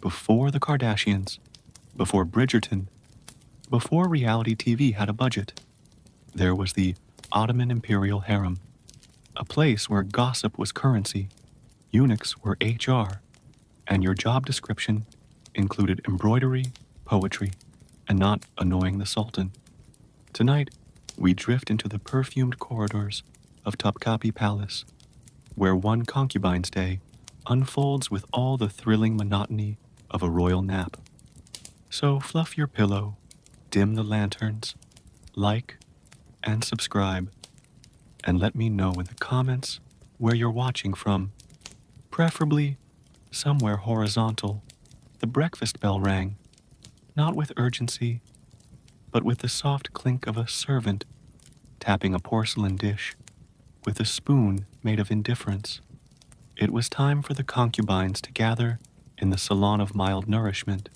Before the Kardashians, before Bridgerton, before reality TV had a budget, there was the Ottoman Imperial Harem, a place where gossip was currency, eunuchs were HR, and your job description included embroidery, poetry, and not annoying the Sultan. Tonight, we drift into the perfumed corridors of Topkapi Palace, where one concubine's day unfolds with all the thrilling monotony of a royal nap. So fluff your pillow, dim the lanterns, like and subscribe, and let me know in the comments where you're watching from. Preferably somewhere horizontal. The breakfast bell rang, not with urgency, but with the soft clink of a servant tapping a porcelain dish with a spoon made of indifference. It was time for the concubines to gather in the salon of mild nourishment,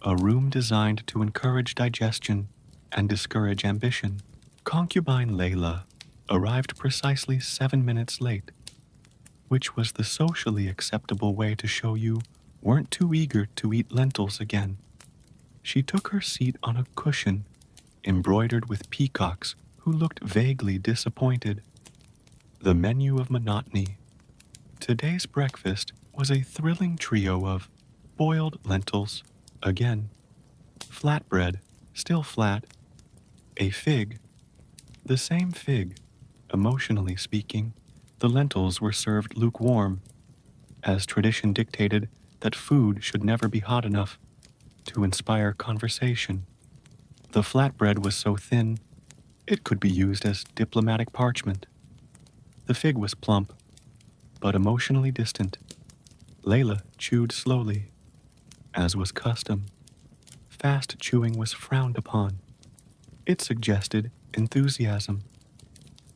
a room designed to encourage digestion and discourage ambition. Concubine Layla arrived precisely 7 minutes late, which was the socially acceptable way to show you weren't too eager to eat lentils again. She took her seat on a cushion embroidered with peacocks who looked vaguely disappointed. The menu of monotony. Today's breakfast was a thrilling trio of boiled lentils, again, flatbread, still flat, a fig, the same fig. Emotionally speaking, the lentils were served lukewarm, as tradition dictated that food should never be hot enough to inspire conversation. The flatbread was so thin, it could be used as diplomatic parchment. The fig was plump, but emotionally distant. Layla chewed slowly, as was custom. Fast chewing was frowned upon. It suggested enthusiasm,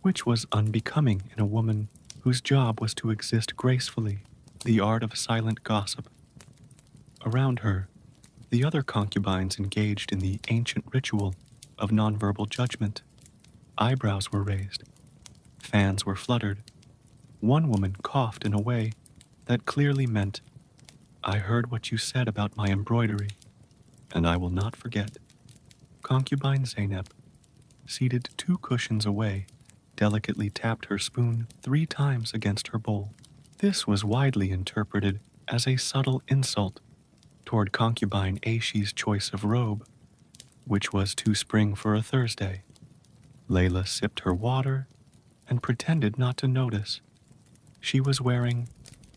which was unbecoming in a woman whose job was to exist gracefully, the art of silent gossip. Around her, the other concubines engaged in the ancient ritual of nonverbal judgment. Eyebrows were raised. Fans were fluttered. One woman coughed in a way that clearly meant, "I heard what you said about my embroidery, and I will not forget." Concubine Zainab, seated 2 cushions away, delicately tapped her spoon 3 times against her bowl. This was widely interpreted as a subtle insult toward concubine Aishi's choice of robe, which was too spring for a Thursday. Layla sipped her water and pretended not to notice. She was wearing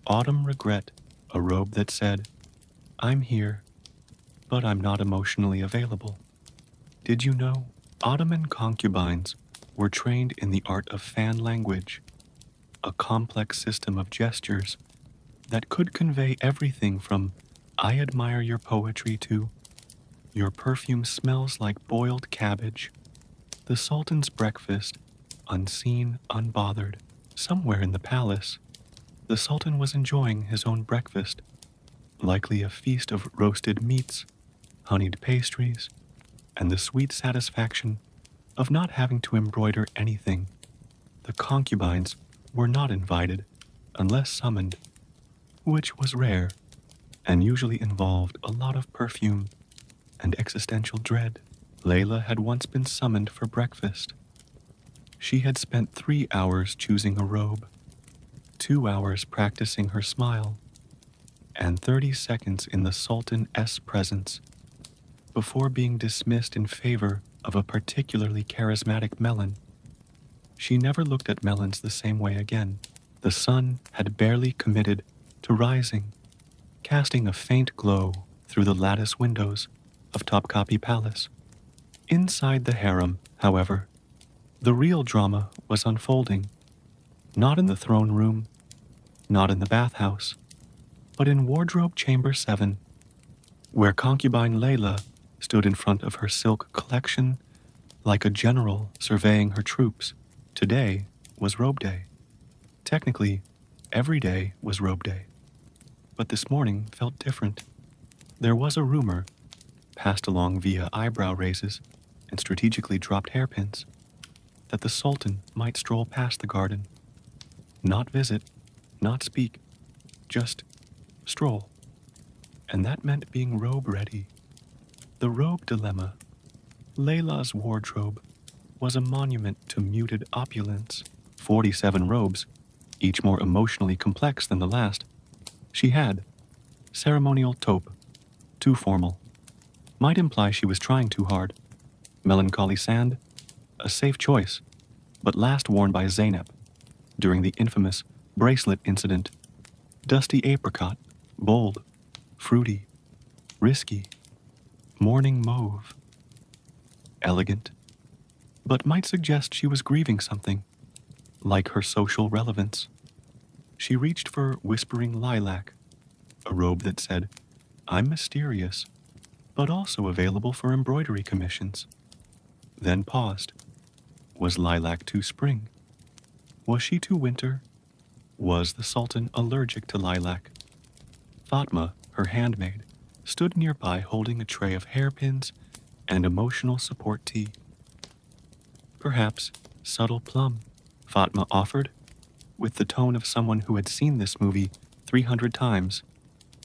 Autumn Regret, a robe that said, "I'm here, but I'm not emotionally available." Did you know Ottoman concubines were trained in the art of fan language, a complex system of gestures that could convey everything from "I admire your poetry" to "Your perfume smells like boiled cabbage." The Sultan's breakfast, unseen, unbothered, somewhere in the palace, the Sultan was enjoying his own breakfast, likely a feast of roasted meats, honeyed pastries, and the sweet satisfaction of not having to embroider anything. The concubines were not invited unless summoned, which was rare and usually involved a lot of perfume and existential dread. Layla had once been summoned for breakfast. She had spent 3 hours choosing a robe, 2 hours practicing her smile, and 30 seconds in the Sultan's presence before being dismissed in favor of a particularly charismatic melon. She never looked at melons the same way again. The sun had barely committed to rising, casting a faint glow through the lattice windows of Topkapi Palace. Inside the harem, however, the real drama was unfolding, not in the throne room, not in the bathhouse, but in Wardrobe Chamber 7, where concubine Layla stood in front of her silk collection like a general surveying her troops. Today was robe day. Technically, every day was robe day. But this morning felt different. There was a rumor, passed along via eyebrow raises and strategically dropped hairpins, that the Sultan might stroll past the garden. Not visit, not speak, just stroll. and that meant being robe-ready. The robe dilemma. Layla's wardrobe was a monument to muted opulence. 47 robes, each more emotionally complex than the last. She had ceremonial taupe, too formal. Might imply she was trying too hard. Melancholy sand, a safe choice, but last worn by Zeynep during the infamous bracelet incident. Dusty apricot, bold, fruity, risky, morning mauve. Elegant, but might suggest she was grieving something, like her social relevance. She reached for whispering lilac, a robe that said, "I'm mysterious, but also available for embroidery commissions." Then paused. Was lilac too spring? Was she too winter? Was the Sultan allergic to lilac? Fatma, her handmaid, stood nearby holding a tray of hairpins and emotional support tea. Perhaps subtle plum, Fatma offered, with the tone of someone who had seen this movie 300 times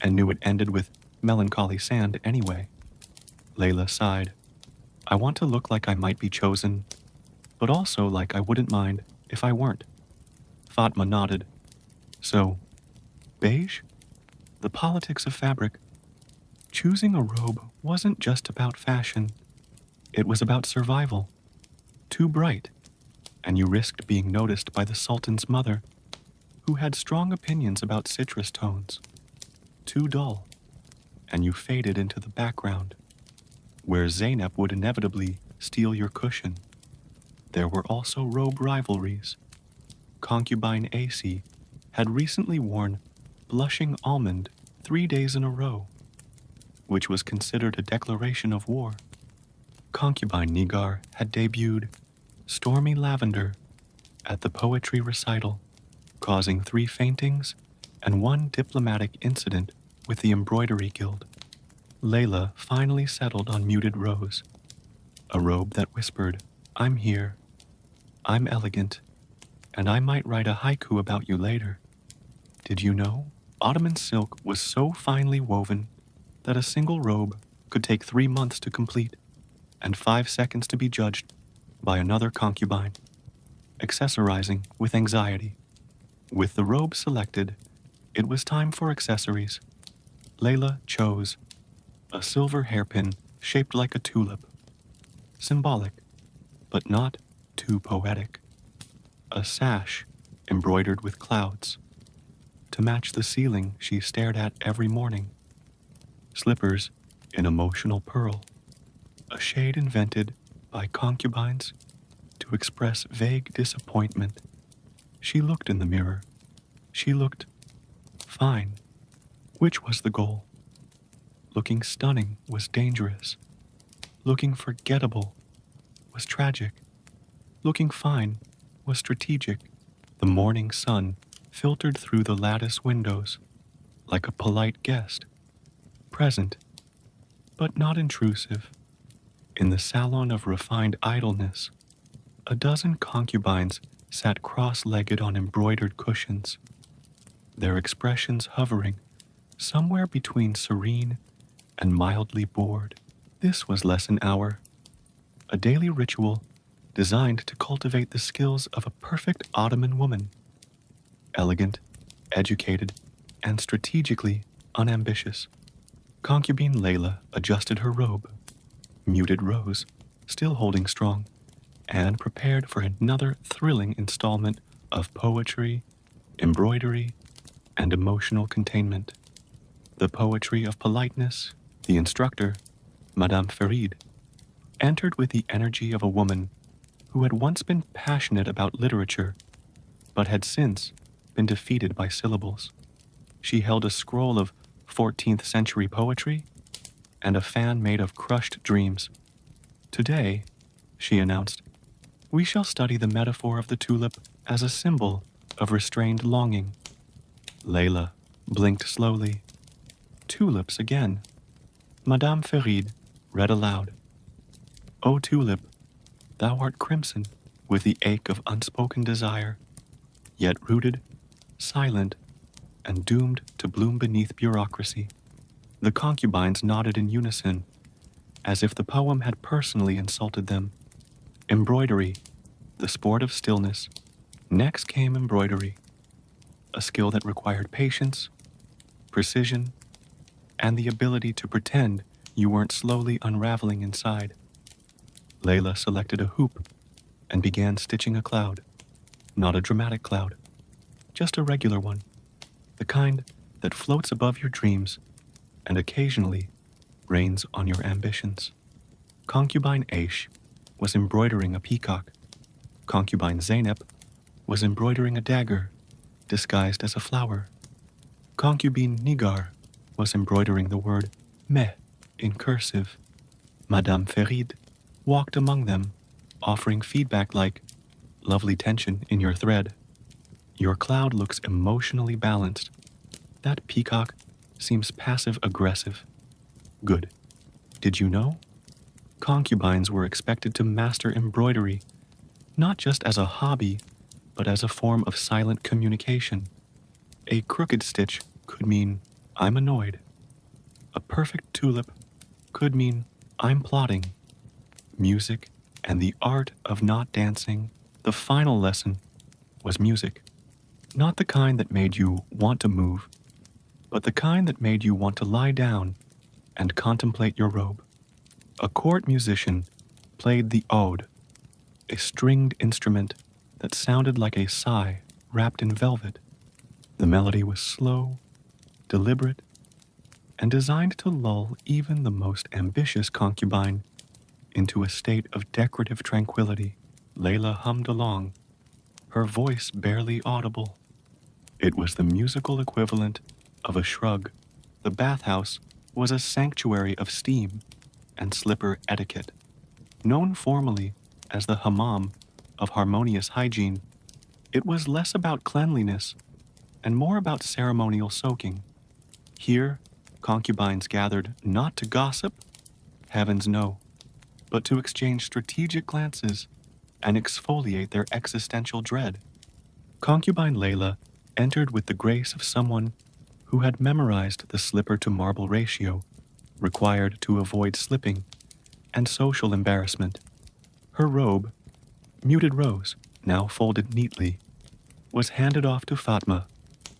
and knew it ended with melancholy sand anyway. Layla sighed. I want to look like I might be chosen, but also like I wouldn't mind if I weren't. Fatma nodded. So, beige? The politics of fabric. Choosing a robe wasn't just about fashion. It was about survival. Too bright, and you risked being noticed by the Sultan's mother, who had strong opinions about citrus tones. Too dull, and you faded into the background, where Zeynep would inevitably steal your cushion. There were also robe rivalries. Concubine AC had recently worn blushing almond 3 days in a row, which was considered a declaration of war. Concubine Nigar had debuted Stormy Lavender at the poetry recital, causing 3 faintings and 1 diplomatic incident with the Embroidery Guild. Layla finally settled on muted rose, a robe that whispered, I'm here, I'm elegant, and I might write a haiku about you later. Did you know? Ottoman silk was so finely woven that a single robe could take 3 months to complete and 5 seconds to be judged by another concubine, accessorizing with anxiety. With the robe selected, it was time for accessories. Layla chose a silver hairpin shaped like a tulip, symbolic, but not too poetic. A sash embroidered with clouds, to match the ceiling she stared at every morning. Slippers in emotional pearl, a shade invented by concubines to express vague disappointment. She looked in the mirror. She looked fine. Which was the goal? Looking stunning was dangerous. Looking forgettable was tragic. Looking fine was strategic. The morning sun filtered through the lattice windows like a polite guest, present, but not intrusive. In the salon of refined idleness, a dozen concubines sat cross-legged on embroidered cushions, their expressions hovering somewhere between serene and mildly bored. This was lesson hour, a daily ritual designed to cultivate the skills of a perfect Ottoman woman, elegant, educated, and strategically unambitious. Concubine Layla adjusted her robe, muted rose, still holding strong, and prepared for another thrilling installment of poetry, embroidery, and emotional containment. The poetry of politeness, the instructor, Madame Farid, entered with the energy of a woman who had once been passionate about literature, but had since been defeated by syllables. She held a scroll of 14th century poetry and a fan made of crushed dreams. Today, she announced, we shall study the metaphor of the tulip as a symbol of restrained longing. Layla blinked slowly. Tulips again. Madame Farid read aloud. O tulip, thou art crimson with the ache of unspoken desire, yet rooted, silent, and doomed to bloom beneath bureaucracy. The concubines nodded in unison, as if the poem had personally insulted them. Embroidery, the sport of stillness. Next came embroidery, a skill that required patience, precision, and the ability to pretend you weren't slowly unraveling inside. Layla selected a hoop and began stitching a cloud. Not a dramatic cloud, just a regular one, the kind that floats above your dreams and occasionally rains on your ambitions. Concubine Aish was embroidering a peacock. Concubine Zainab was embroidering a dagger disguised as a flower. Concubine Nigar was embroidering the word meh in cursive. Madame Ferid walked among them, offering feedback like, "Lovely tension in your thread. Your cloud looks emotionally balanced. That peacock seems passive-aggressive. Good. Did you know? Concubines were expected to master embroidery, not just as a hobby, but as a form of silent communication. A crooked stitch could mean, I'm annoyed. A perfect tulip could mean, I'm plotting. Music and the art of not dancing. The final lesson was music. Not the kind that made you want to move, but the kind that made you want to lie down and contemplate your robe. A court musician played the oud, a stringed instrument that sounded like a sigh wrapped in velvet. The melody was slow, deliberate, and designed to lull even the most ambitious concubine into a state of decorative tranquility. Layla hummed along, her voice barely audible. It was the musical equivalent of a shrug. The bathhouse was a sanctuary of steam and slipper etiquette. Known formally as the hammam of harmonious hygiene, it was less about cleanliness and more about ceremonial soaking. Here, concubines gathered not to gossip, heavens no, but to exchange strategic glances and exfoliate their existential dread. Concubine Layla entered with the grace of someone who had memorized the slipper-to-marble ratio required to avoid slipping and social embarrassment. Her robe, muted rose, now folded neatly, was handed off to Fatma,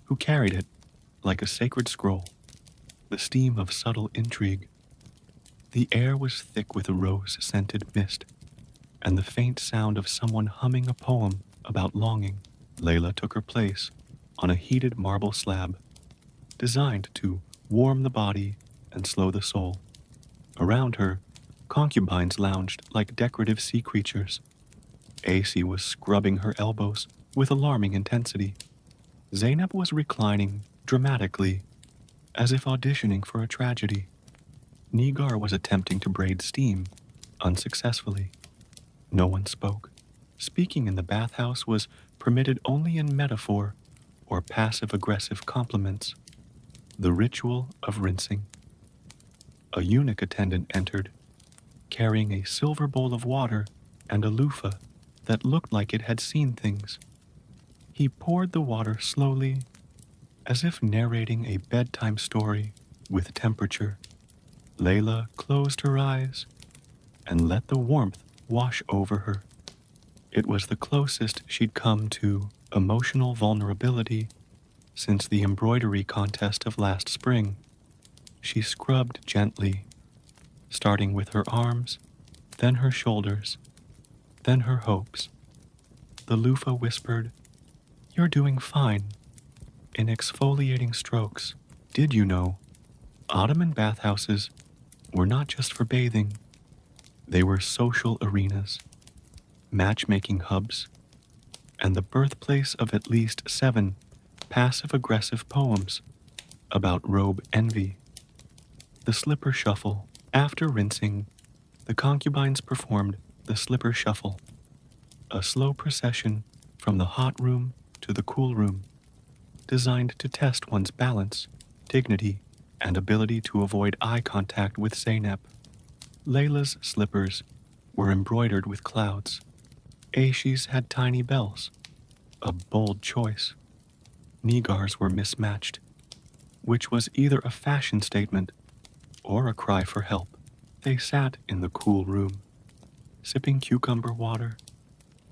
who carried it like a sacred scroll. The steam of subtle intrigue. The air was thick with a rose-scented mist, and the faint sound of someone humming a poem about longing. Layla took her place on a heated marble slab, designed to warm the body and slow the soul. Around her, concubines lounged like decorative sea creatures. Aisi was scrubbing her elbows with alarming intensity. Zainab was reclining dramatically, as if auditioning for a tragedy. Nigar was attempting to braid steam, unsuccessfully. No one spoke. Speaking in the bathhouse was permitted only in metaphor or passive-aggressive compliments. The ritual of rinsing. A eunuch attendant entered, carrying a silver bowl of water and a loofah that looked like it had seen things. He poured the water slowly, as if narrating a bedtime story with temperature. Layla closed her eyes and let the warmth wash over her. It was the closest she'd come to emotional vulnerability since the embroidery contest of last spring. She scrubbed gently, starting with her arms, then her shoulders, then her hopes. The loofah whispered, "You're doing fine," in exfoliating strokes. Did you know? Ottoman bathhouses were not just for bathing. They were social arenas, matchmaking hubs, and the birthplace of at least 7 passive-aggressive poems about robe envy. The slipper shuffle. After rinsing, the concubines performed the slipper shuffle, a slow procession from the hot room to the cool room, designed to test one's balance, dignity, and ability to avoid eye contact with Zainab. Layla's slippers were embroidered with clouds. Aishi's had tiny bells, a bold choice. Nigar's were mismatched, which was either a fashion statement or a cry for help. They sat in the cool room, sipping cucumber water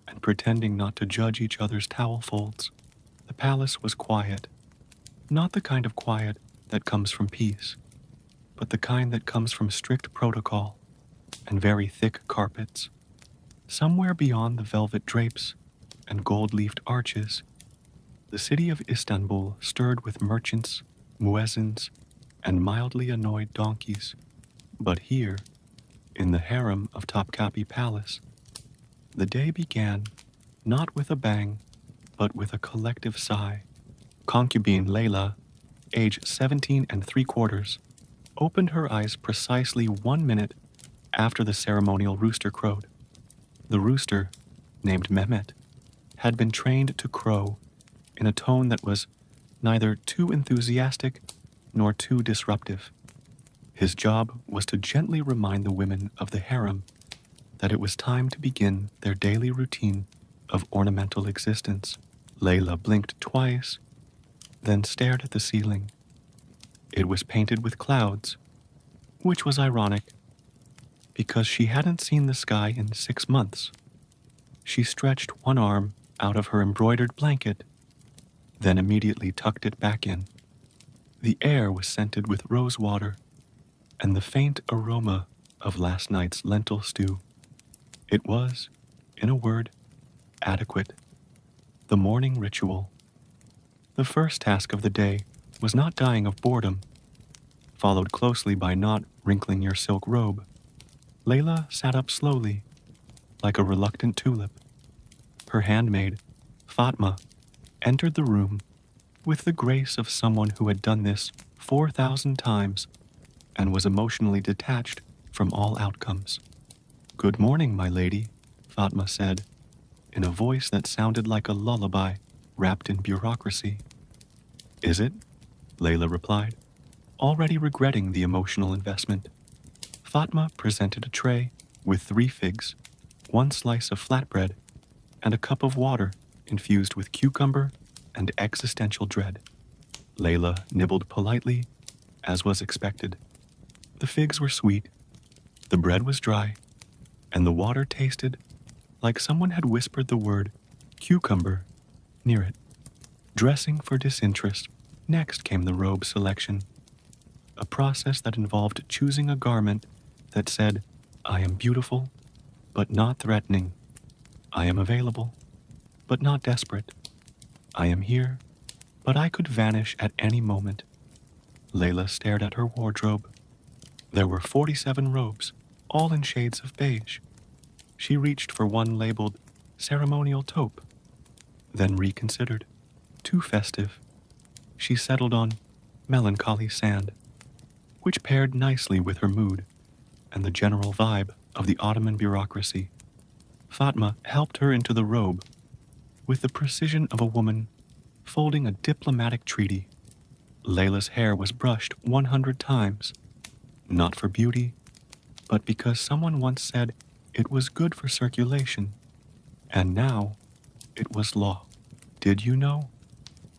and pretending not to judge each other's towel folds. The palace was quiet, not the kind of quiet that comes from peace, but the kind that comes from strict protocol and very thick carpets. Somewhere beyond the velvet drapes and gold-leafed arches, the city of Istanbul stirred with merchants, muezzins, and mildly annoyed donkeys. But here, in the harem of Topkapi Palace, the day began not with a bang, but with a collective sigh. Concubine Layla, age 17 and 3/4, opened her eyes precisely 1 minute after the ceremonial rooster crowed. The rooster, named Mehmet, had been trained to crow in a tone that was neither too enthusiastic nor too disruptive. His job was to gently remind the women of the harem that it was time to begin their daily routine of ornamental existence. Layla blinked twice, then stared at the ceiling. It was painted with clouds, which was ironic, because she hadn't seen the sky in 6 months. She stretched one arm out of her embroidered blanket, then immediately tucked it back in. The air was scented with rose water and the faint aroma of last night's lentil stew. It was, in a word, adequate. The morning ritual. The first task of the day was not dying of boredom, followed closely by not wrinkling your silk robe. Layla sat up slowly, like a reluctant tulip. Her handmaid, Fatma, entered the room with the grace of someone who had done this 4,000 times and was emotionally detached from all outcomes. "Good morning, my lady," Fatma said, in a voice that sounded like a lullaby wrapped in bureaucracy. "Is it?" Layla replied, already regretting the emotional investment. Fatma presented a tray with 3 figs, 1 slice of flatbread, and a cup of water infused with cucumber and existential dread. Layla nibbled politely, as was expected. The figs were sweet, the bread was dry, and the water tasted like someone had whispered the word cucumber near it. Dressing for disinterest, next came the robe selection, a process that involved choosing a garment that said, "I am beautiful, but not threatening. I am available, but not desperate. I am here, but I could vanish at any moment." Layla stared at her wardrobe. There were 47 robes, all in shades of beige. She reached for one labeled ceremonial taupe, then reconsidered. Too festive. She settled on melancholy sand, which paired nicely with her mood and the general vibe of the Ottoman bureaucracy. Fatma helped her into the robe with the precision of a woman folding a diplomatic treaty. Layla's hair was brushed 100 times, not for beauty, but because someone once said it was good for circulation, and now it was law. Did you know?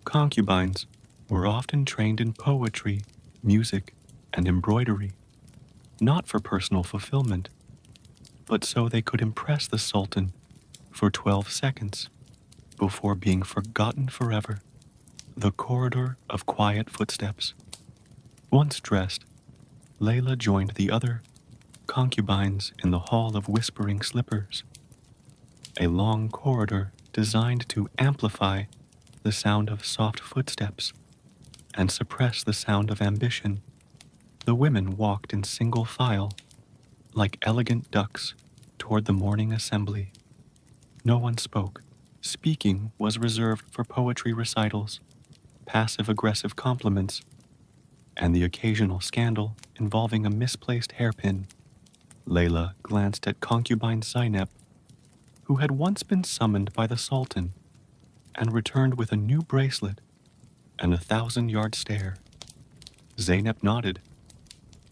Concubines were often trained in poetry, music, and embroidery, not for personal fulfillment, but so they could impress the Sultan for 12 seconds before being forgotten forever. The corridor of quiet footsteps. Once dressed, Layla joined the other concubines in the hall of whispering slippers, a long corridor designed to amplify the sound of soft footsteps and suppress the sound of ambition. The women walked in single file, like elegant ducks, toward the morning assembly. No one spoke. Speaking was reserved for poetry recitals, passive-aggressive compliments, and the occasional scandal involving a misplaced hairpin. Layla glanced at concubine Zainab, who had once been summoned by the Sultan and returned with a new bracelet and a 1,000-yard stare. Zainab nodded.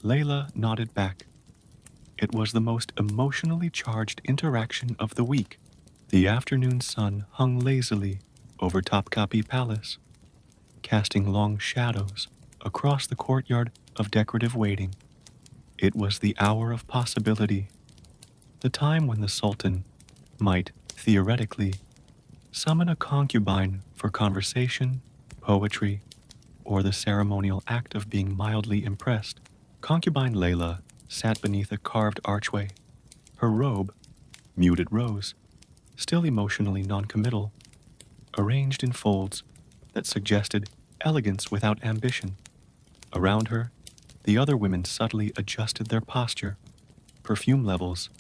Layla nodded back. It was the most emotionally charged interaction of the week. The afternoon sun hung lazily over Topkapi Palace, casting long shadows across the courtyard of decorative waiting. It was the hour of possibility, the time when the Sultan might, theoretically, summon a concubine for conversation, poetry, or the ceremonial act of being mildly impressed. Concubine Layla sat beneath a carved archway, her robe, muted rose, still emotionally noncommittal, arranged in folds that suggested elegance without ambition. Around her, the other women subtly adjusted their posture, perfume levels,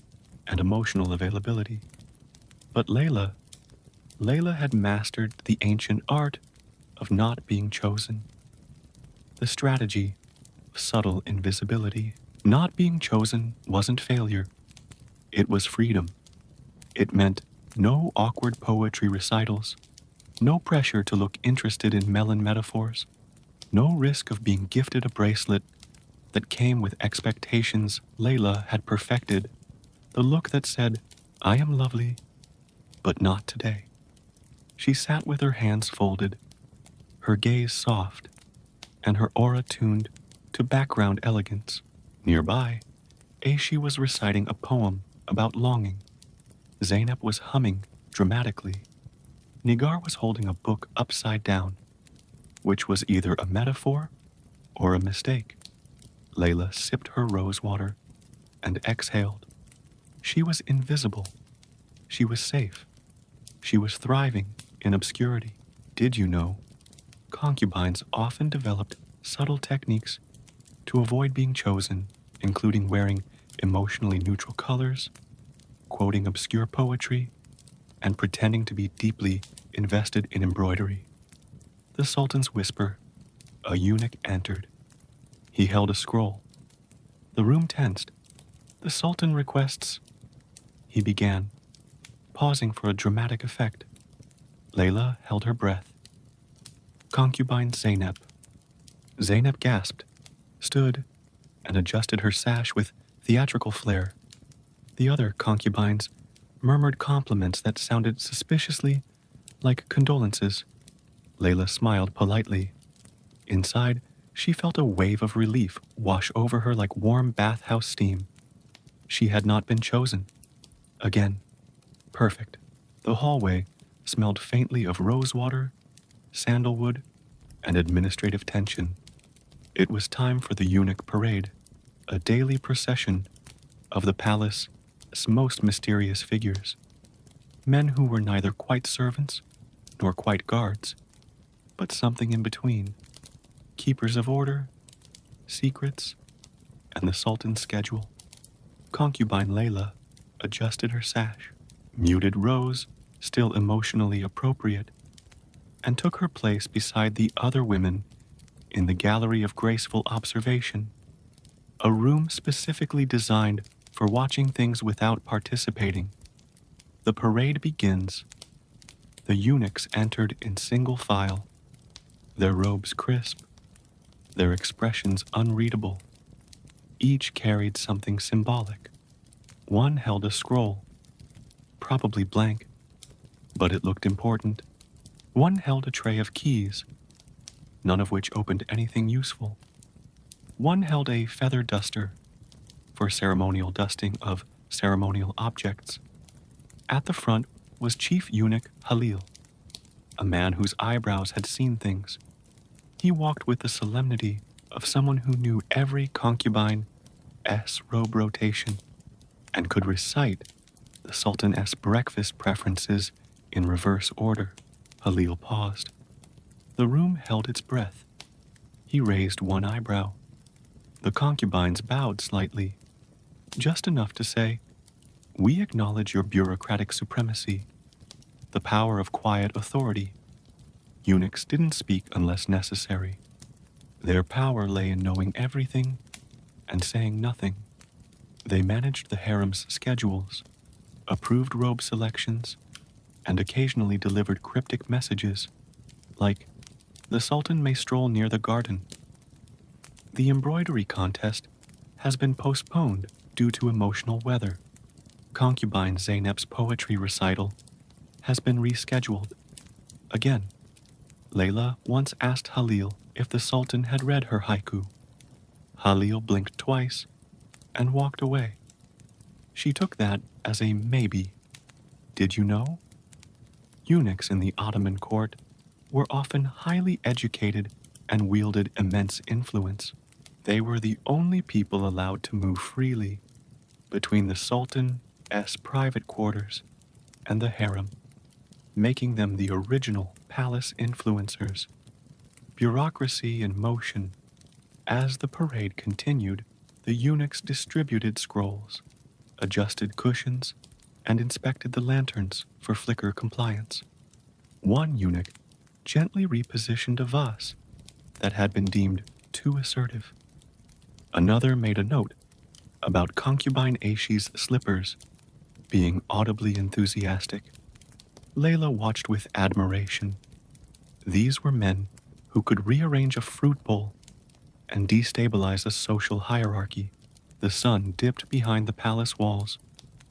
and emotional availability. But Layla had mastered the ancient art of not being chosen, the strategy of subtle invisibility. Not being chosen wasn't failure, it was freedom. It meant no awkward poetry recitals, no pressure to look interested in melon metaphors, no risk of being gifted a bracelet that came with expectations Layla had perfected, the look that said, "I am lovely, but not today." She sat with her hands folded, her gaze soft, and her aura tuned to background elegance. Nearby, Aishi was reciting a poem about longing. Zainab was humming dramatically. Nigar was holding a book upside down, which was either a metaphor or a mistake. Layla sipped her rose water and exhaled. She was invisible. She was safe. She was thriving in obscurity. Did you know? Concubines often developed subtle techniques to avoid being chosen, including wearing emotionally neutral colors, quoting obscure poetry, and pretending to be deeply invested in embroidery. The Sultan's whisper, a eunuch entered. He held a scroll. The room tensed. "The Sultan requests," he began, pausing for a dramatic effect. Layla held her breath. "Concubine Zainab." Zainab gasped, stood, and adjusted her sash with theatrical flair. The other concubines murmured compliments that sounded suspiciously like condolences. Layla smiled politely. Inside, she felt a wave of relief wash over her like warm bathhouse steam. She had not been chosen. Again. Perfect. The hallway smelled faintly of rosewater, sandalwood, and administrative tension. It was time for the eunuch parade, a daily procession of the palace's most mysterious figures. Men who were neither quite servants nor quite guards, but something in between. Keepers of order, secrets, and the Sultan's schedule. Concubine Layla adjusted her sash, muted rose, still emotionally appropriate, and took her place beside the other women in the gallery of graceful observation, a room specifically designed for watching things without participating. The parade begins. The eunuchs entered in single file, their robes crisp, their expressions unreadable. Each carried something symbolic. One held a scroll, probably blank, but it looked important. One held a tray of keys, none of which opened anything useful. One held a feather duster for ceremonial dusting of ceremonial objects. At the front was Chief Eunuch Halil, a man whose eyebrows had seen things. He walked with the solemnity of someone who knew every concubine's robe rotation and could recite the Sultan's breakfast preferences in reverse order. Halil paused. The room held its breath. He raised one eyebrow. The concubines bowed slightly, just enough to say, "We acknowledge your bureaucratic supremacy, the power of quiet authority." Eunuchs didn't speak unless necessary. Their power lay in knowing everything and saying nothing. They managed the harem's schedules, approved robe selections, and occasionally delivered cryptic messages, like, "The Sultan may stroll near the garden." The embroidery contest has been postponed due to emotional weather. Concubine Zainab's poetry recital has been rescheduled. Again, Layla once asked Halil if the Sultan had read her haiku. Halil blinked twice, and walked away. She took that as a maybe. Did you know? Eunuchs in the Ottoman court were often highly educated and wielded immense influence. They were the only people allowed to move freely between the Sultan's private quarters and the harem, making them the original palace influencers. Bureaucracy in motion. As the parade continued, the eunuchs distributed scrolls, adjusted cushions, and inspected the lanterns for flicker compliance. One eunuch gently repositioned a vase that had been deemed too assertive. Another made a note about concubine Aishi's slippers being audibly enthusiastic. Layla watched with admiration. These were men who could rearrange a fruit bowl and destabilize a social hierarchy. The sun dipped behind the palace walls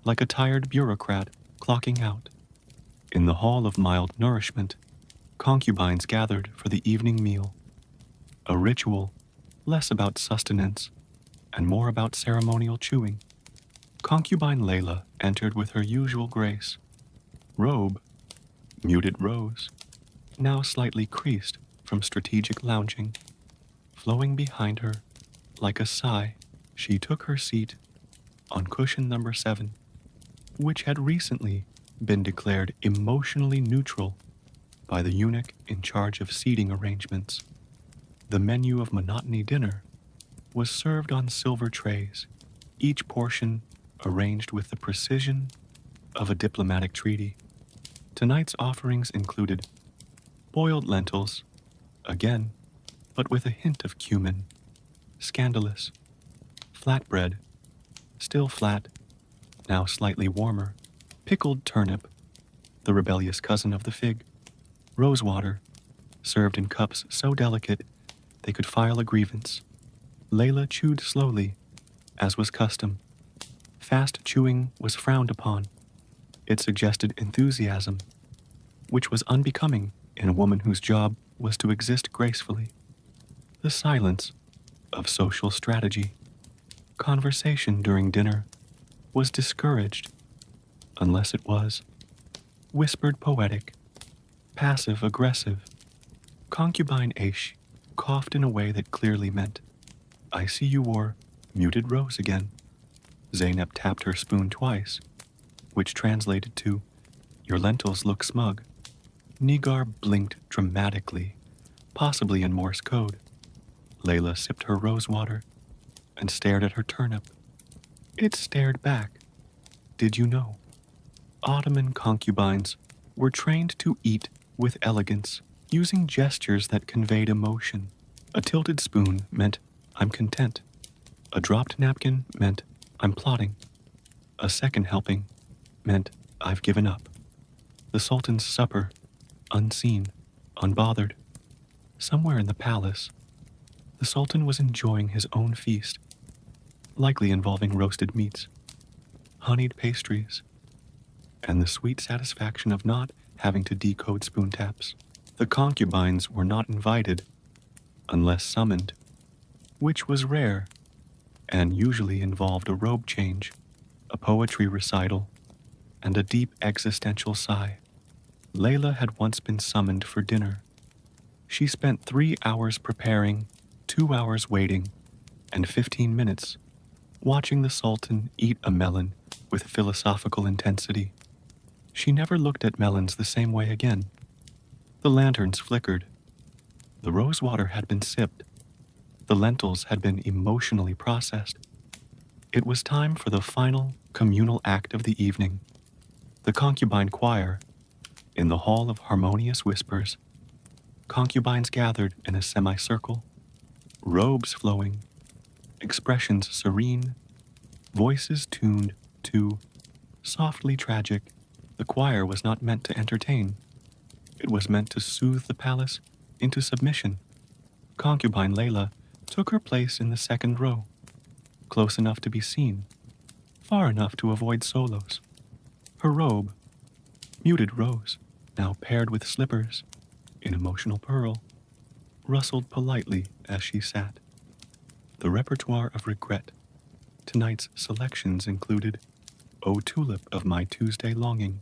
like a tired bureaucrat clocking out. In the hall of mild nourishment, concubines gathered for the evening meal, a ritual less about sustenance and more about ceremonial chewing. Concubine Layla entered with her usual grace. Robe, muted rose, now slightly creased from strategic lounging, flowing behind her like a sigh. She took her seat on cushion number 7, which had recently been declared emotionally neutral by the eunuch in charge of seating arrangements. The menu of monotony dinner was served on silver trays, each portion arranged with the precision of a diplomatic treaty. Tonight's offerings included boiled lentils, again, but with a hint of cumin, scandalous, flatbread, still flat, now slightly warmer, pickled turnip, the rebellious cousin of the fig, rosewater, served in cups so delicate they could file a grievance. Layla chewed slowly, as was custom. Fast chewing was frowned upon. It suggested enthusiasm, which was unbecoming in a woman whose job was to exist gracefully. The silence of social strategy. Conversation during dinner was discouraged, unless it was whispered poetic, passive-aggressive. Concubine Aish coughed in a way that clearly meant, "I see you wore muted rose again." Zainab tapped her spoon twice, which translated to, "Your lentils look smug." Nigar blinked dramatically, possibly in Morse code. Layla sipped her rose water and stared at her turnip. It stared back. Did you know? Ottoman concubines were trained to eat with elegance, using gestures that conveyed emotion. A tilted spoon meant, "I'm content." A dropped napkin meant, "I'm plotting." A second helping meant, "I've given up." The Sultan's supper, unseen, unbothered. Somewhere in the palace, the Sultan was enjoying his own feast, likely involving roasted meats, honeyed pastries, and the sweet satisfaction of not having to decode spoon taps. The concubines were not invited unless summoned, which was rare and usually involved a robe change, a poetry recital, and a deep existential sigh. Layla had once been summoned for dinner. She spent 3 hours preparing, 2 hours waiting, and 15 minutes watching the Sultan eat a melon with philosophical intensity. She never looked at melons the same way again. The lanterns flickered. The rosewater had been sipped. The lentils had been emotionally processed. It was time for the final communal act of the evening. The concubine choir, in the hall of harmonious whispers. Concubines gathered in a semicircle, robes flowing, expressions serene, voices tuned to softly tragic. The choir was not meant to entertain. It was meant to soothe the palace into submission. Concubine Layla took her place in the second row, close enough to be seen, far enough to avoid solos. Her robe, muted rose, now paired with slippers, in emotional pearl, rustled politely as she sat. The repertoire of regret Tonight's selections included O Tulip of My Tuesday Longing,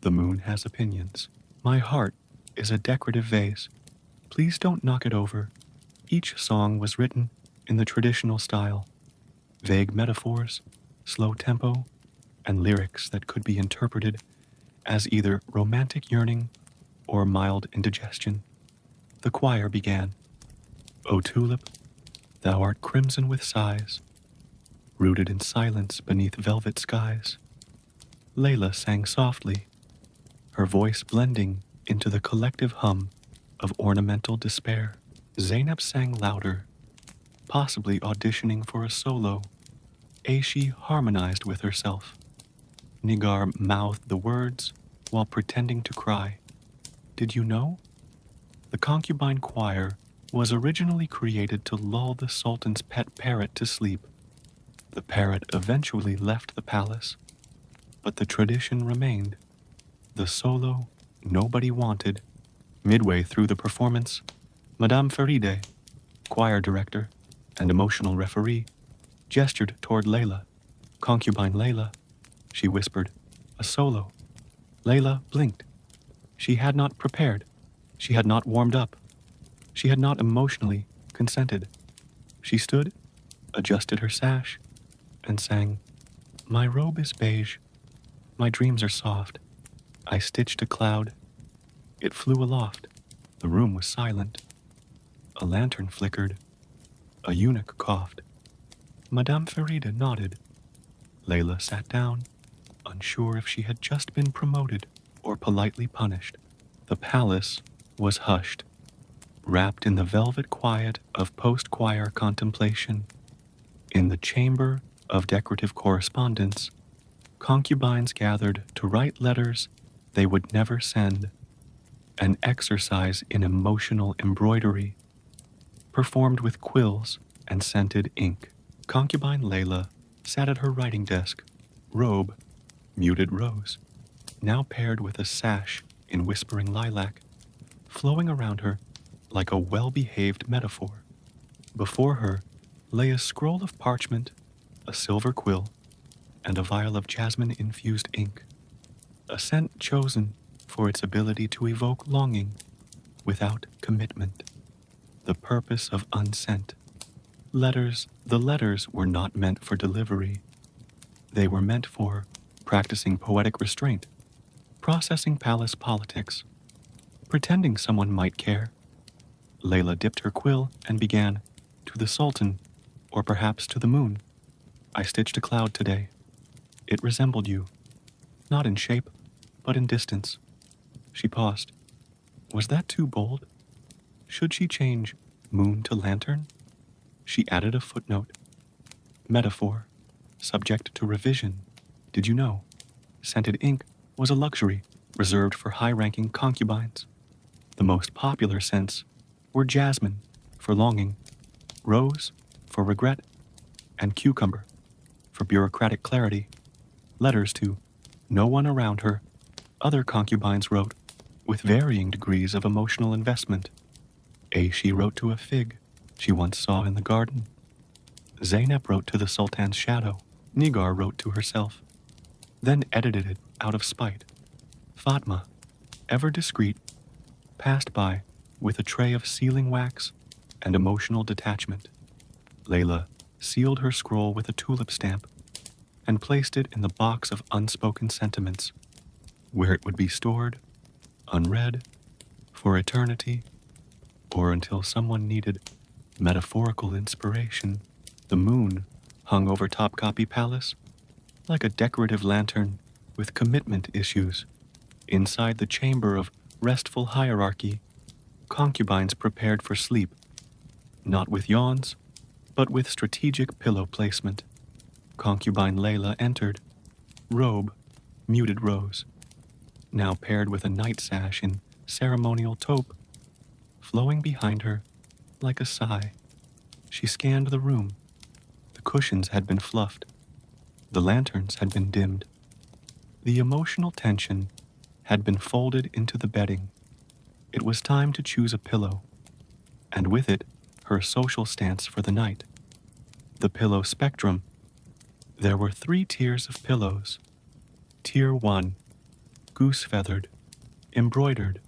The Moon Has Opinions, My Heart is a Decorative Vase, Please Don't Knock It Over. Each song was written in the traditional style, vague metaphors, slow tempo, and lyrics that could be interpreted as either romantic yearning or mild indigestion. The choir began, O tulip, thou art crimson with sighs, rooted in silence beneath velvet skies. Layla sang softly, her voice blending into the collective hum of ornamental despair. Zainab sang louder, possibly auditioning for a solo. Aishi harmonized with herself. Nigar mouthed the words while pretending to cry. Did you know? The concubine choir was originally created to lull the Sultan's pet parrot to sleep. The parrot eventually left the palace, but the tradition remained. The solo nobody wanted. Midway through the performance, Madame Faride, choir director and emotional referee, gestured toward Layla. Concubine Layla, she whispered, a solo. Layla blinked. She had not prepared. She had not warmed up. She had not emotionally consented. She stood, adjusted her sash, and sang, My robe is beige. My dreams are soft. I stitched a cloud. It flew aloft. The room was silent. A lantern flickered. A eunuch coughed. Madame Farida nodded. Layla sat down, unsure if she had just been promoted or politely punished. The palace was hushed, wrapped in the velvet quiet of post-choir contemplation. In the chamber of decorative correspondence, concubines gathered to write letters they would never send, an exercise in emotional embroidery, performed with quills and scented ink. Concubine Layla sat at her writing desk, robe, muted rose, now paired with a sash in whispering lilac, flowing around her like a well-behaved metaphor. Before her lay a scroll of parchment, a silver quill, and a vial of jasmine-infused ink, a scent chosen for its ability to evoke longing without commitment. The purpose of unsent. The letters were not meant for delivery. They were meant for practicing poetic restraint, processing palace politics, pretending someone might care. Layla dipped her quill and began, to the Sultan, or perhaps to the moon. I stitched a cloud today. It resembled you, not in shape, but in distance. She paused. Was that too bold? Should she change moon to lantern? She added a footnote. Metaphor, subject to revision. Did you know? Scented ink was a luxury reserved for high-ranking concubines. The most popular scents were jasmine for longing, rose for regret, and cucumber for bureaucratic clarity. Letters to no one around her, other concubines wrote, with varying degrees of emotional investment. She wrote to a fig she once saw in the garden. Zainab wrote to the Sultan's shadow. Nigar wrote to herself, then edited it out of spite. Fatma, ever discreet, passed by with a tray of sealing wax and emotional detachment. Layla sealed her scroll with a tulip stamp and placed it in the box of unspoken sentiments, where it would be stored, unread, for eternity, or until someone needed metaphorical inspiration. The moon hung over Topkapi Palace like a decorative lantern with commitment issues. Inside the chamber of restful hierarchy, concubines prepared for sleep, not with yawns, but with strategic pillow placement. Concubine Layla entered, robe, muted rose, now paired with a night sash in ceremonial taupe, flowing behind her like a sigh. She scanned the room. The cushions had been fluffed. The lanterns had been dimmed. The emotional tension had been folded into the bedding. It was time to choose a pillow, and with it, her social stance for the night. The pillow spectrum There were 3 tiers of pillows. Tier 1, goose-feathered, embroidered,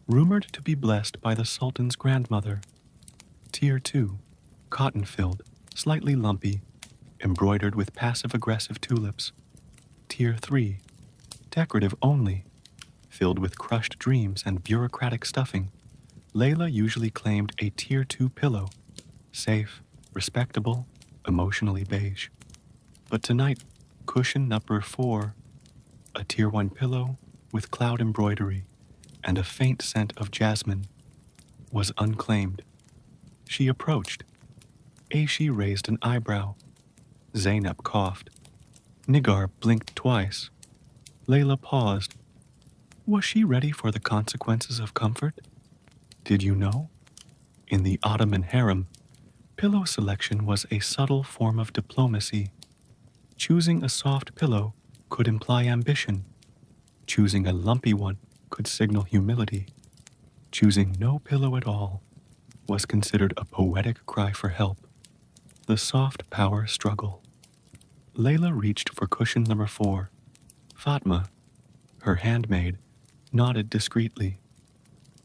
rumored to be blessed by the Sultan's grandmother. Tier 2, cotton-filled, slightly lumpy, embroidered with passive-aggressive tulips. Tier 3, decorative only, filled with crushed dreams and bureaucratic stuffing. Layla usually claimed a Tier 2 pillow, safe, respectable, emotionally beige. But tonight, cushion number 4, a Tier 1 pillow with cloud embroidery and a faint scent of jasmine, was unclaimed. She approached. Aishi raised an eyebrow. Zainab coughed. Nigar blinked twice. Layla paused. Was she ready for the consequences of comfort? Did you know? In the Ottoman harem, pillow selection was a subtle form of diplomacy. Choosing a soft pillow could imply ambition. Choosing a lumpy one could signal humility. Choosing no pillow at all was considered a poetic cry for help. The soft power struggle. Layla reached for cushion number 4. Fatma, her handmaid, nodded discreetly.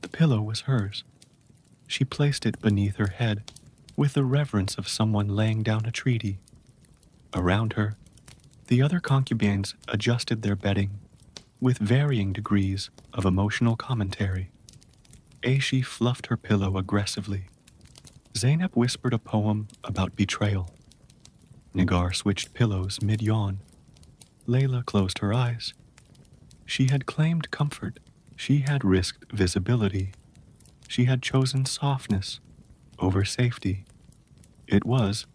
The pillow was hers. She placed it beneath her head with the reverence of someone laying down a treaty. Around her, the other concubines adjusted their bedding with varying degrees of emotional commentary. Aishi fluffed her pillow aggressively. Zainab whispered a poem about betrayal. Nigar switched pillows mid-yawn. Layla closed her eyes. She had claimed comfort. She had risked visibility. She had chosen softness over safety. It was,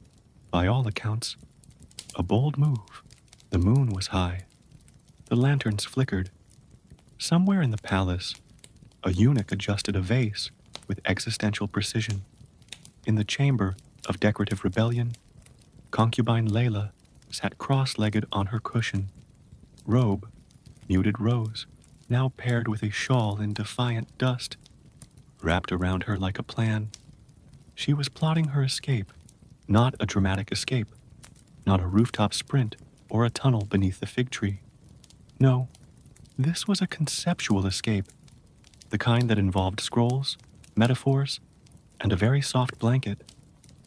by all accounts, a bold move. The moon was high. The lanterns flickered. Somewhere in the palace, a eunuch adjusted a vase with existential precision. In the chamber of decorative rebellion, concubine Layla sat cross-legged on her cushion. Robe, muted rose, now paired with a shawl in defiant dust, wrapped around her like a plan. She was plotting her escape, not a dramatic escape, not a rooftop sprint or a tunnel beneath the fig tree. No, this was a conceptual escape, the kind that involved scrolls, metaphors, and a very soft blanket,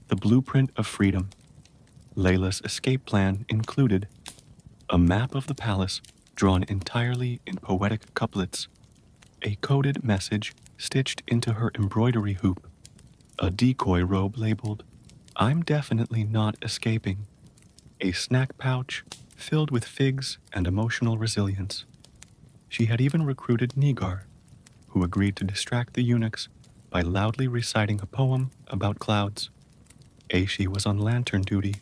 the blueprint of freedom. Layla's escape plan included a map of the palace drawn entirely in poetic couplets, a coded message stitched into her embroidery hoop, a decoy robe labeled, "I'm definitely not escaping," a snack pouch filled with figs and emotional resilience. She had even recruited Nigar, who agreed to distract the eunuchs by loudly reciting a poem about clouds. Aishi was on lantern duty.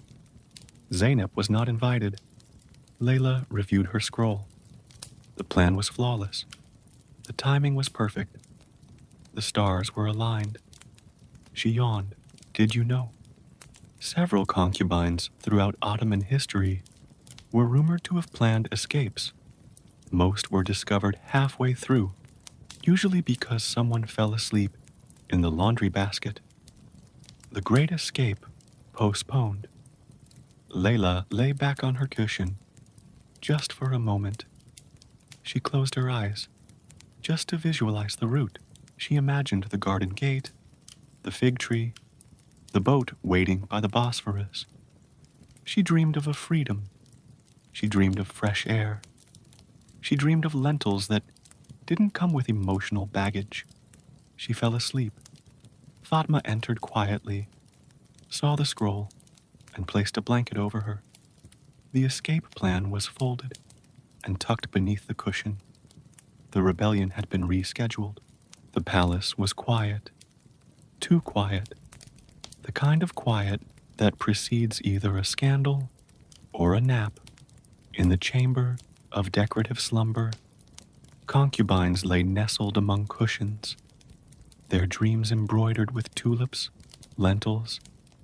Zainab was not invited. Layla reviewed her scroll. The plan was flawless. The timing was perfect. The stars were aligned. She yawned. Did you know? Several concubines throughout Ottoman history were rumored to have planned escapes. Most were discovered halfway through, usually because someone fell asleep in the laundry basket. The great escape postponed. Layla lay back on her cushion, just for a moment. She closed her eyes, just to visualize the route. She imagined the garden gate, the fig tree, the boat waiting by the Bosphorus. She dreamed of a freedom. She dreamed of fresh air. She dreamed of lentils that didn't come with emotional baggage. She fell asleep. Fatma entered quietly, saw the scroll, and placed a blanket over her. The escape plan was folded and tucked beneath the cushion. The rebellion had been rescheduled. The palace was quiet. Too quiet. The kind of quiet that precedes either a scandal or a nap. In the chamber of decorative slumber, concubines lay nestled among cushions, their dreams embroidered with tulips, lentils,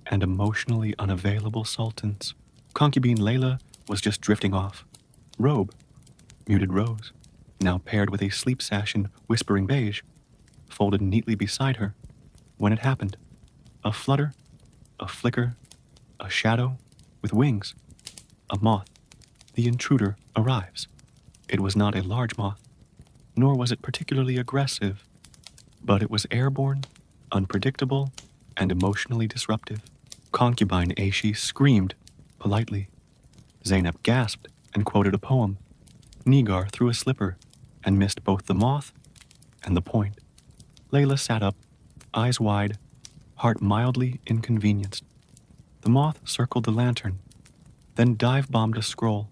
and emotionally unavailable sultans. Concubine Layla was just drifting off. Robe, muted rose, now paired with a sleep sash in whispering beige, folded neatly beside her. When it happened, a flutter, a flicker, a shadow with wings, a moth. The intruder arrives. It was not a large moth, nor was it particularly aggressive, but it was airborne, unpredictable, and emotionally disruptive. Concubine Aishi screamed, politely. Zainab gasped and quoted a poem. Nigar threw a slipper and missed both the moth and the point. Layla sat up, eyes wide, heart mildly inconvenienced. The moth circled the lantern, then dive-bombed a scroll.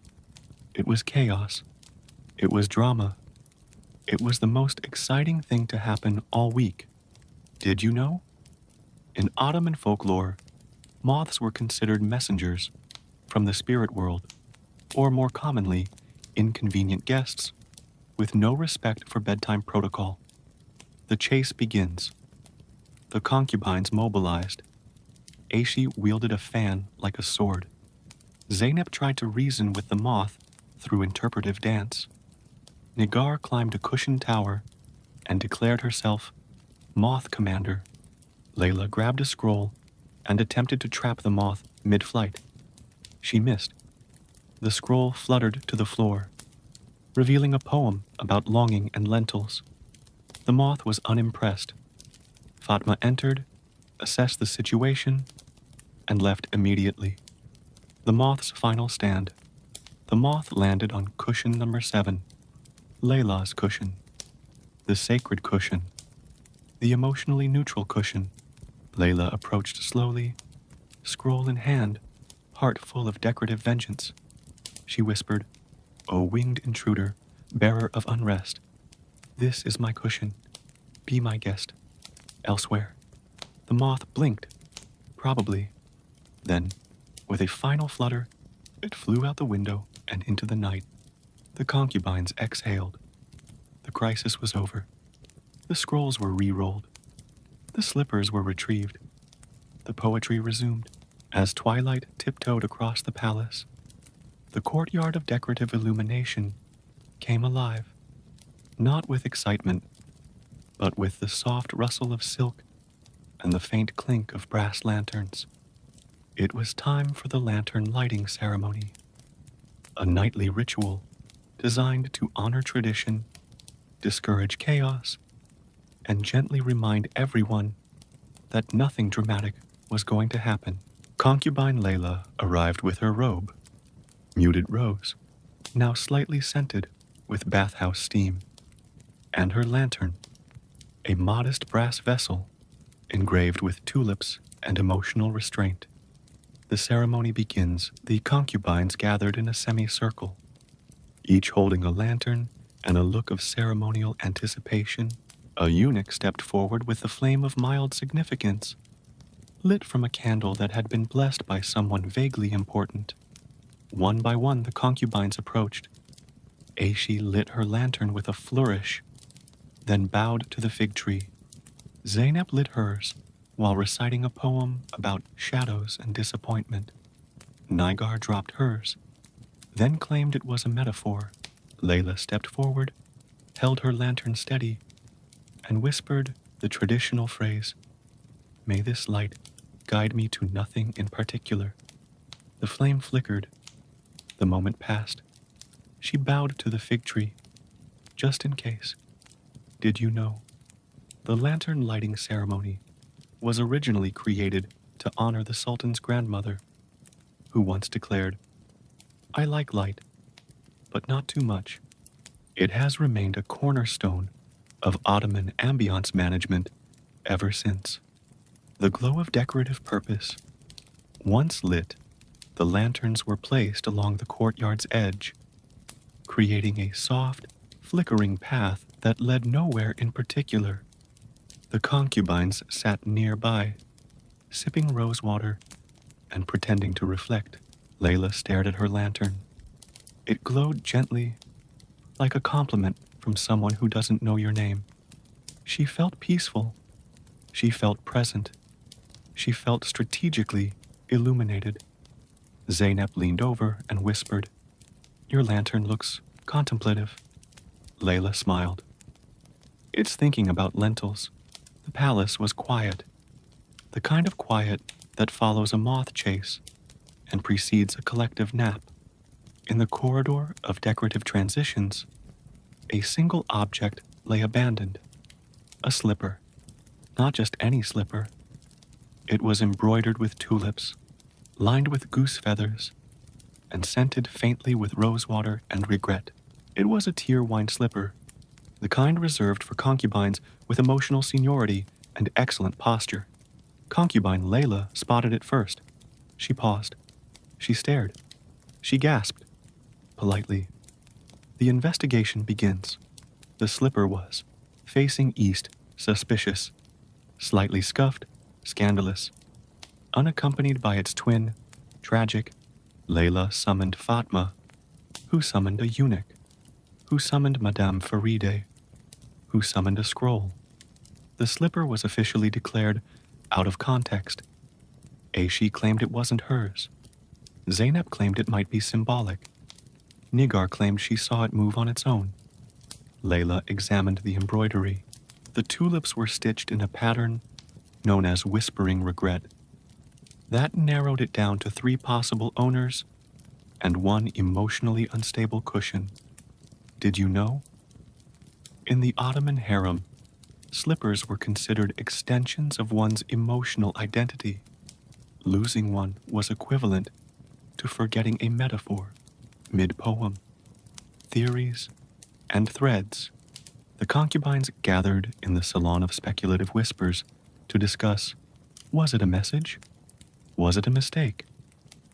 It was chaos. It was drama. It was the most exciting thing to happen all week. Did you know? In Ottoman folklore, moths were considered messengers from the spirit world, or more commonly, inconvenient guests, with no respect for bedtime protocol. The chase begins. The concubines mobilized. Aishi wielded a fan like a sword. Zainab tried to reason with the moth through interpretive dance. Nigar climbed a cushioned tower and declared herself Moth Commander. Layla grabbed a scroll and attempted to trap the moth mid-flight. She missed. The scroll fluttered to the floor, revealing a poem about longing and lentils. The moth was unimpressed. Fatma entered, assessed the situation, and left immediately. The moth's final stand. The moth landed on cushion number 7, Layla's cushion, the sacred cushion, the emotionally neutral cushion. Layla approached slowly, scroll in hand, heart full of decorative vengeance. She whispered, "O winged intruder, bearer of unrest, this is my cushion. Be my guest. Elsewhere." The moth blinked, probably. Then, with a final flutter, it flew out the window and into the night. The concubines exhaled. The crisis was over. The scrolls were re-rolled. The slippers were retrieved. The poetry resumed. As twilight tiptoed across the palace, the courtyard of decorative illumination came alive, not with excitement, but with the soft rustle of silk and the faint clink of brass lanterns. It was time for the lantern lighting ceremony, a nightly ritual designed to honor tradition, discourage chaos, and gently remind everyone that nothing dramatic was going to happen. Concubine Layla arrived with her robe, muted rose, now slightly scented with bathhouse steam, and her lantern, a modest brass vessel engraved with tulips and emotional restraint. The ceremony begins. The concubines gathered in a semicircle, each holding a lantern and a look of ceremonial anticipation. A eunuch stepped forward with the flame of mild significance, lit from a candle that had been blessed by someone vaguely important. One by one, the concubines approached. Aishi lit her lantern with a flourish, then bowed to the fig tree. Zainab lit hers while reciting a poem about shadows and disappointment. Nigar dropped hers, then claimed it was a metaphor. Layla stepped forward, held her lantern steady, and whispered the traditional phrase, "May this light guide me to nothing in particular." The flame flickered. The moment passed. She bowed to the fig tree, just in case. Did you know? The lantern lighting ceremony was originally created to honor the Sultan's grandmother, who once declared, "I like light, but not too much." It has remained a cornerstone of Ottoman ambience management ever since. The glow of decorative purpose. Once lit, the lanterns were placed along the courtyard's edge, creating a soft, flickering path that led nowhere in particular. The concubines sat nearby, sipping rosewater and pretending to reflect. Layla stared at her lantern. It glowed gently, like a compliment from someone who doesn't know your name. She felt peaceful. She felt present. She felt strategically illuminated. Zainab leaned over and whispered, "Your lantern looks contemplative." Layla smiled. "It's thinking about lentils." The palace was quiet, the kind of quiet that follows a moth chase and precedes a collective nap. In the corridor of decorative transitions, a single object lay abandoned. A slipper. Not just any slipper. It was embroidered with tulips, lined with goose feathers, and scented faintly with rosewater and regret. It was a tear-wine slipper, the kind reserved for concubines with emotional seniority and excellent posture. Concubine Layla spotted it first. She paused. She stared. She gasped. Politely. The investigation begins. The slipper was, facing east, suspicious, slightly scuffed, scandalous. Unaccompanied by its twin, tragic, Layla summoned Fatma, who summoned a eunuch, who summoned Madame Faride, who summoned a scroll. The slipper was officially declared out of context. Aishi claimed it wasn't hers. Zainab claimed it might be symbolic. Nigar claimed she saw it move on its own. Layla examined the embroidery. The tulips were stitched in a pattern known as whispering regret. That narrowed it down to 3 possible owners and 1 emotionally unstable cushion. Did you know? In the Ottoman harem, slippers were considered extensions of one's emotional identity. Losing one was equivalent to forgetting a metaphor, mid-poem. Theories and threads. The concubines gathered in the salon of speculative whispers to discuss, was it a message? Was it a mistake?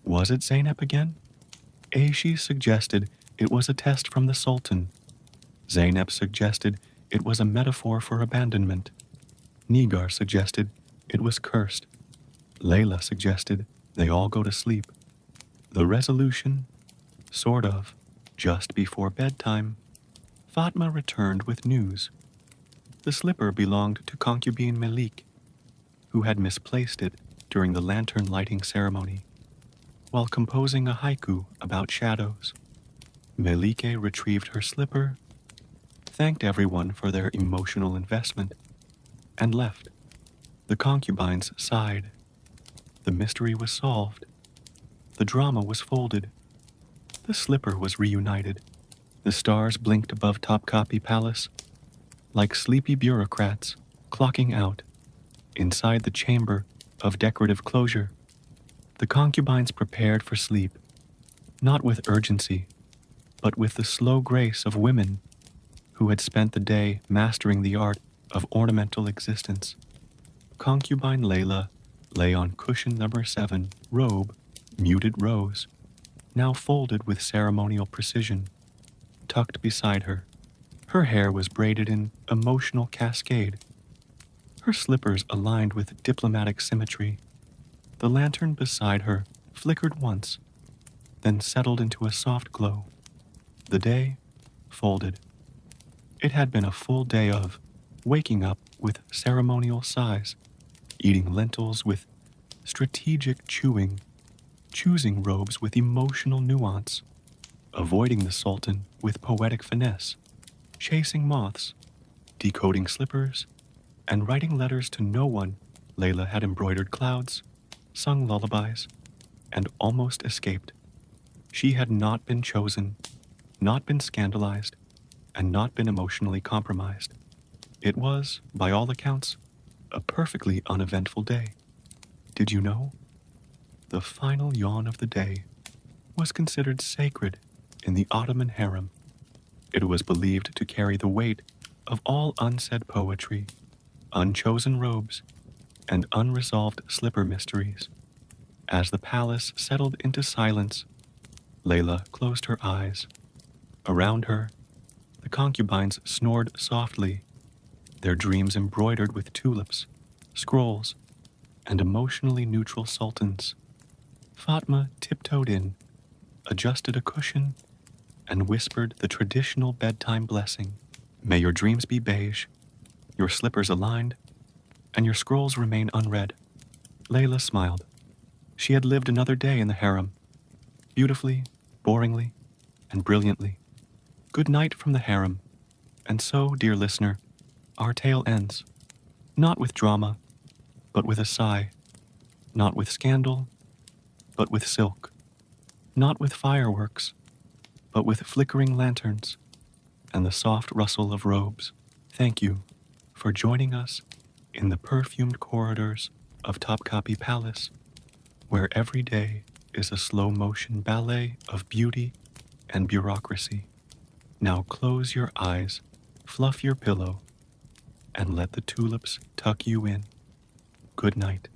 Was it Zainab again? Aishi suggested it was a test from the Sultan. Zainab suggested it was a metaphor for abandonment. Nigar suggested it was cursed. Layla suggested they all go to sleep. The resolution, sort of, just before bedtime, Fatma returned with news. The slipper belonged to concubine Melik, who had misplaced it during the lantern lighting ceremony, while composing a haiku about shadows. Melike retrieved her slipper, thanked everyone for their emotional investment, and left. The concubines sighed. The mystery was solved. The drama was folded. The slipper was reunited. The stars blinked above Topkapi Palace, like sleepy bureaucrats clocking out. Inside the chamber of decorative closure, the concubines prepared for sleep, not with urgency, but with the slow grace of women who had spent the day mastering the art of ornamental existence. Concubine Layla lay on cushion number 7, robe, muted rose, now folded with ceremonial precision, tucked beside her. Her hair was braided in emotional cascade. Her slippers aligned with diplomatic symmetry. The lantern beside her flickered once, then settled into a soft glow. The day folded. It had been a full day of waking up with ceremonial sighs, eating lentils with strategic chewing, choosing robes with emotional nuance, avoiding the Sultan with poetic finesse, chasing moths, decoding slippers, and writing letters to no one. Layla had embroidered clouds, sung lullabies, and almost escaped. She had not been chosen, not been scandalized, and not been emotionally compromised. It was, by all accounts, a perfectly uneventful day. Did you know? The final yawn of the day was considered sacred in the Ottoman harem. It was believed to carry the weight of all unsaid poetry, unchosen robes, and unresolved slipper mysteries. As the palace settled into silence, Layla closed her eyes. Around her, the concubines snored softly, their dreams embroidered with tulips, scrolls, and emotionally neutral sultans. Fatma tiptoed in, adjusted a cushion, and whispered the traditional bedtime blessing. May your dreams be beige, your slippers aligned, and your scrolls remain unread. Layla smiled. She had lived another day in the harem, beautifully, boringly, and brilliantly. Good night from the harem. And so, dear listener, our tale ends. Not with drama, but with a sigh. Not with scandal, but with silk. Not with fireworks, but with flickering lanterns and the soft rustle of robes. Thank you for joining us in the perfumed corridors of Topkapi Palace, where every day is a slow-motion ballet of beauty and bureaucracy. Now close your eyes, fluff your pillow, and let the tulips tuck you in. Good night.